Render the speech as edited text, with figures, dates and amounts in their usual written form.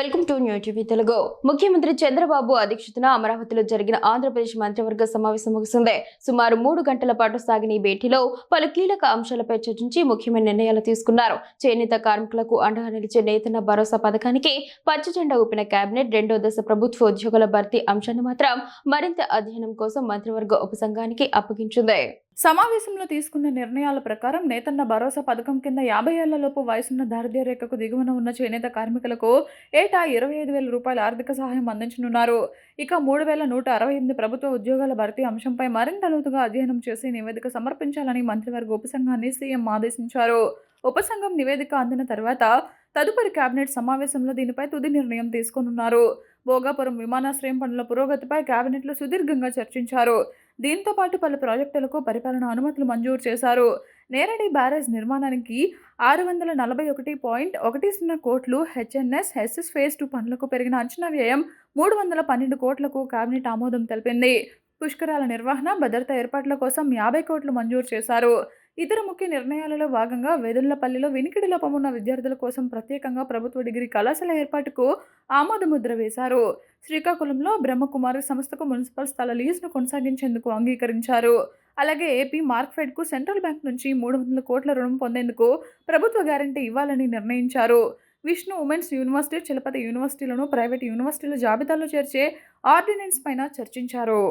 Welcome to new TV Telugu. ముఖ్యమంత్రి చంద్రబాబు అధ్యక్షతన అమరావతిలో జరిగిన ఆంధ్రప్రదేశ్ మంత్రివర్గ సమావేశం ముగిసింది. సుమారు 3 గంటల పాటు సాగిన ఈ భేటీలో పలు కీలక అంశాలపై చర్చించి ముఖ్యమైన నిర్ణయాలు తీసుకున్నారు. చేనేత కార్మికులకు అండగా నిలిచే నేతన్న భరోసా పథకానికి పచ్చజెండా ఊపిన కేబినెట్ రెండో దశ ప్రభుత్వ ఉద్యోగుల భర్తీ అంశాన్ని మాత్రం మరింత అధ్యయనం కోసం మంత్రివర్గ ఉపసంఘానికి అప్పగించింది. సమావేశంలో తీసుకున్న నిర్ణయాల ప్రకారం నేతన్న భరోసా పథకం కింద 50 ఏళ్లలోపు వయసున్న దారిద్ర్య రేఖకు దిగువన ఉన్న చేనేత కార్మికులకు ఏటా 25,000 రూపాయల ఆర్థిక సహాయం అందించనున్నారు. ఇక 3,168 ప్రభుత్వ ఉద్యోగాల భర్తీ అంశంపై మరింత లోతుగా అధ్యయనం చేసి నివేదిక సమర్పించాలని మంత్రివర్గ ఉపసంఘాన్ని సీఎం ఆదేశించారు. ఉపసంఘం నివేదిక అందిన తర్వాత తదుపరి కేబినెట్ సమావేశంలో దీనిపై తుది నిర్ణయం తీసుకోనున్నారు. భోగాపురం విమానాశ్రయం పనుల పురోగతిపై కేబినెట్లో సుదీర్ఘంగా చర్చించారు. దీంతో పాటు పలు ప్రాజెక్టులకు పరిపాలనా అనుమతులు మంజూరు చేశారు. నేరడి బ్యారేజ్ నిర్మాణానికి 641.10 కోట్లు, హెచ్ఎన్ఎస్ హెస్ఎస్ ఫేజ్ 2 పనులకు పెరిగిన అంచనా వ్యయం 312 కోట్లకు కేబినెట్ ఆమోదం తెలిపింది. పుష్కరాల నిర్వహణ, భద్రతా ఏర్పాట్ల కోసం 50 కోట్లు మంజూరు చేశారు. ఇతర ముఖ్య నిర్ణయాలలో భాగంగా వెదుళ్లపల్లిలో వినికిడి లోపం ఉన్న విద్యార్థుల కోసం ప్రత్యేకంగా ప్రభుత్వ డిగ్రీ కళాశాల ఏర్పాటుకు ఆమోదముద్ర వేశారు. శ్రీకాకుళంలో బ్రహ్మకుమారి సంస్థకు మున్సిపల్ స్థల లీజును కొనసాగించేందుకు అంగీకరించారు. అలాగే ఏపీ మార్క్ఫెడ్కు సెంట్రల్ బ్యాంక్ నుంచి 300 కోట్ల రుణం పొందేందుకు ప్రభుత్వ గ్యారంటీ ఇవ్వాలని నిర్ణయించారు. విష్ణు ఉమెన్స్ యూనివర్సిటీ, చలపతి యూనివర్సిటీలను ప్రైవేటు యూనివర్సిటీల జాబితాలో చేర్చే ఆర్డినెన్స్ పైన చర్చించారు.